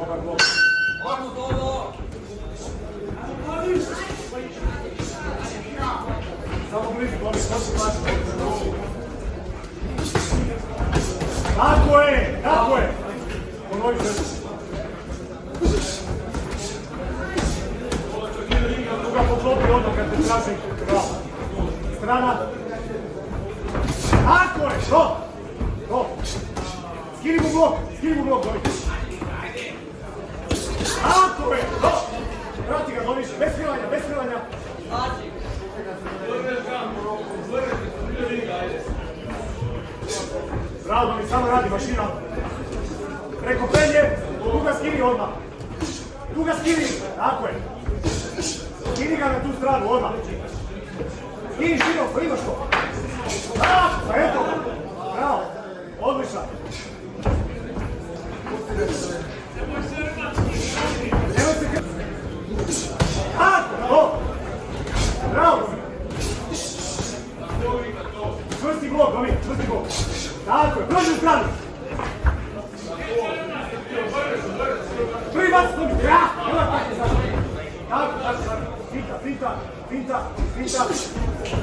Dobar blok. Samo blizu, Domi, hoće plaći. Tako je, tako je. Ponovi se. Tu ga poklopi odmah kad te traži. Strana. Tako je, to. To. Skini mu blok, Domi. Tako je, to. Vrati ga, Domi, bez krilanja. Bravo, Domi, samo radi mašina. Preko penje, tu ga skini odmah. Tako je. Skini ga na tu stranu odmah. Skini široko, imaš to. Pa eto ga. Bravo, odličan. Tako, to. Bravo. Čvrsti blok, Domi, čvrsti blok. Tako je, prođi u stranu. Prvi bac, Domi, tako, finta.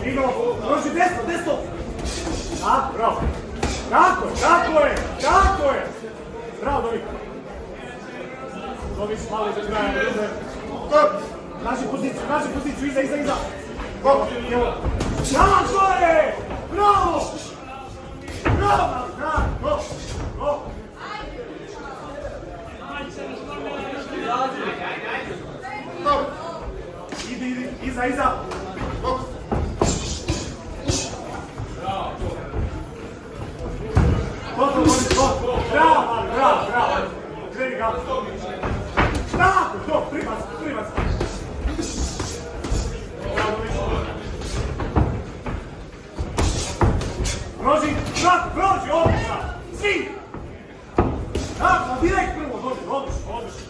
Ino, prođi desno. Tako, bravo. Tako je. Bravo, Domi. Domi se malo za kraja, brzo. Naši poziciju, iza. Tako je! Bravo! Idi, iza. Bravo. Kreni ga. Tako, to, primac. Prođi, odličan! Svi! Tako, direkt prvo, odličan.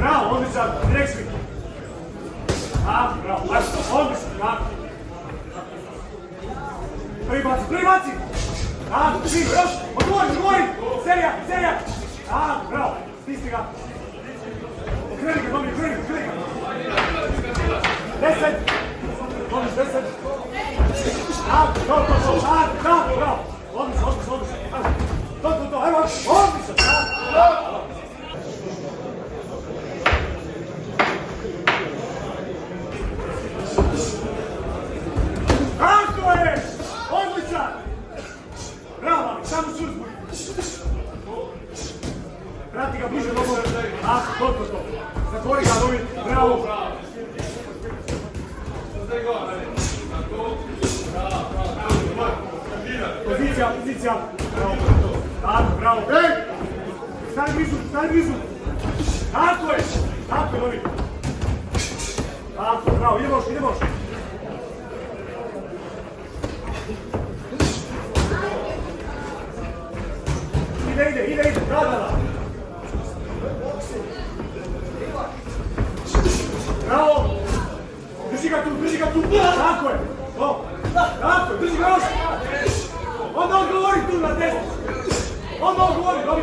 Bravo, odličan, direkt svi. Bravo, odličan. Prvi baci! Svi, još, odvori! Serija! Bravo, stisni ga! Okreni ga, Domi, okreni ga! 10! Domi, 10! Bravo! Odlično! To, ajmo! Odlično! Tako je! Odličan! Bravo, samo čuzni! Vrati ga bliže dobro. To. Zatvori ga, Domi. Bravo. Pozicija. Bravo. Stani blizu. Tako je, Domi. Tako, bravo. Idemo. Ide. Bravo! Drži ga tu! Tako je! Drži ga još! Onda odgovori tu na desno! Domi!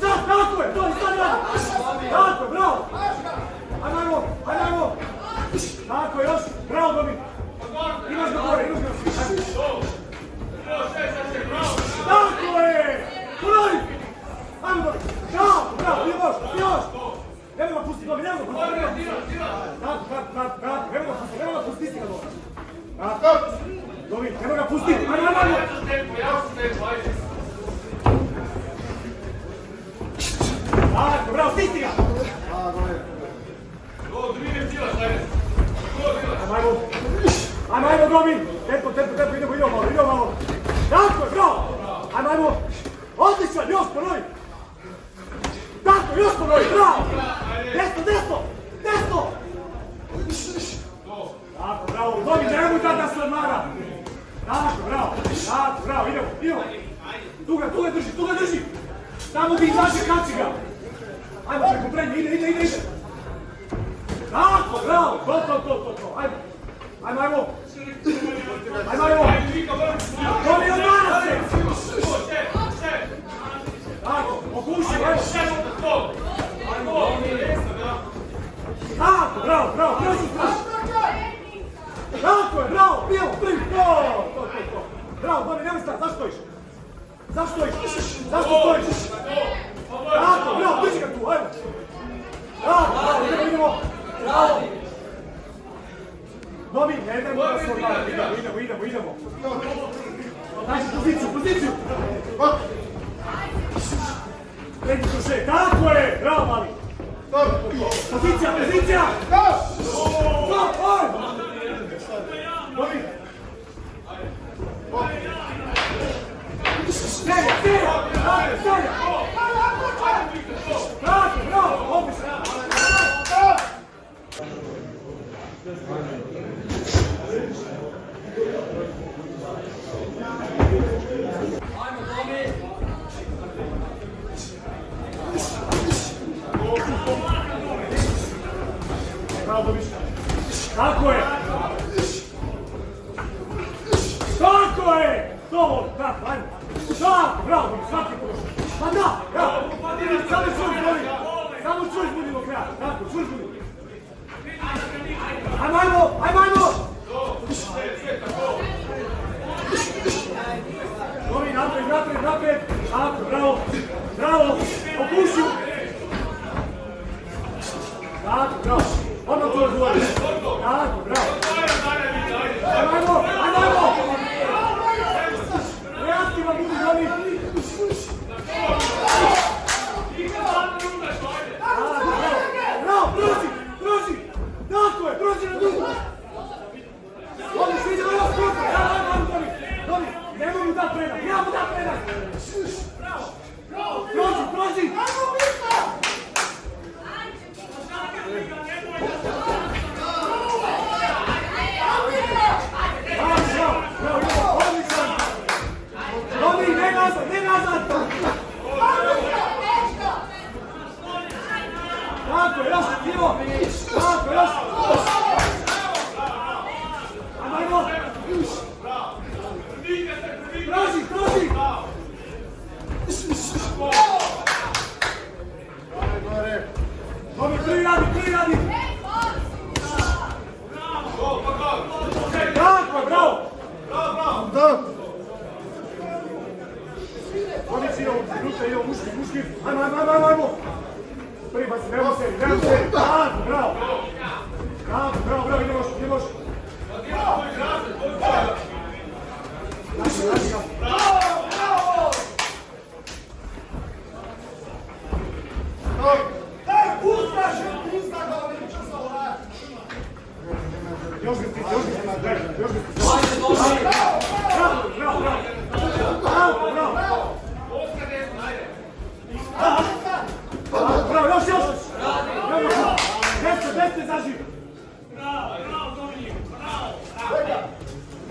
Tako je! To je stani radi! Tako je, bravo! Ajmo! Tako je, još! Bravo, Domi! Imaš ga gore! Tako je! Ponovi! Ajmo, Domi! Bravo! Još! Nemo ga pusti, Domi, Tako, nemo ga pusti, Domi. Domi, nemo ga pusti, ajmo. Tako, bravo, stisti ga. Ajmo, Domi. Tempo, idemo malo. Tako, bravo. Ajmo. Odličan, još, ponovi. Tako, još ponovi, bravo! Desno! Tako, bravo, Domi, nemoj da se odmara! Tako, bravo, idemo! Tu ga drži! Tamo gdje izađe, kači ga! Ajmo, preko prednje, ide! Tako! Tako, bravo, to. Ajmo. Ajmo. Dobi od Marase. Tako, pokuši, evo. Tako, bravo, prođi. Tako je, bravo, bijelo, prvi, to. Bravo, Dobi, nemoj stati, zašto stojiš? Zašto stojiš? Tako, bravo, drži ga tu, ajmo. Bravo, idemo. Bravo. Dobi, ne idemo da se odmah, idemo. Znači, poziciju. Predi duše, tako je, bravo mali. Pozicija. Dobi. Sterija. Bravo, odlično. Bravo, Dobiš. Tako je. To voli, tako, ajmo. Tako, bravo, Dobiš, svaki prošli. Pa da, bravo. Samo čuš budi do kraja. Tako, čuš budi. Ajmo. Dobi, napred. Tako, bravo. Okušju. Tako, bravo. Odmah to odgovori. Tako, bravo. Ajmo. Reaktiva budi, Dobi. Bravo, prođi. Tako je, prođi na dugu. Ovdje se idemo još puta. Dobi, nemoj mu dat predak. Prođi. Dobi, ne nazad. Tako, još, Ivo. Tako, još. Ajmo. Prođi. Dobi, prvi radi. Tako, bravo. Dobi, idemo, muški. Ajmo. Prvi baci, nemo se. Tako, bravo, idemo još. Naši ga. Pusta ga ovdje, što se ovdje. Još ga stisni. Bravo, još! Desne zaživ! Bravo, Dominik!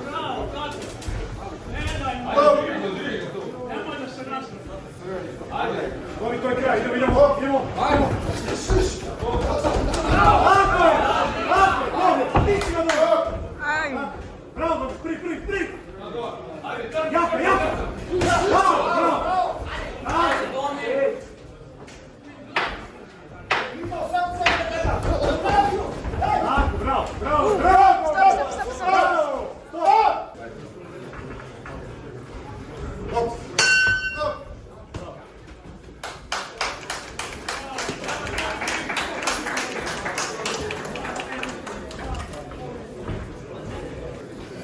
Bravo, Kato! Ne daj mu! Nemoj da se nasrati! Domi, to je kraj, idemo! Tako je! Ti si ga dobro! Bravo, prvi! Jaka! Bravo! Bravo!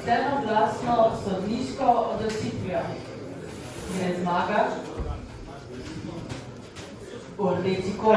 Jednoglasno sodniško odločitvijo gre zmaga v rdeči kot.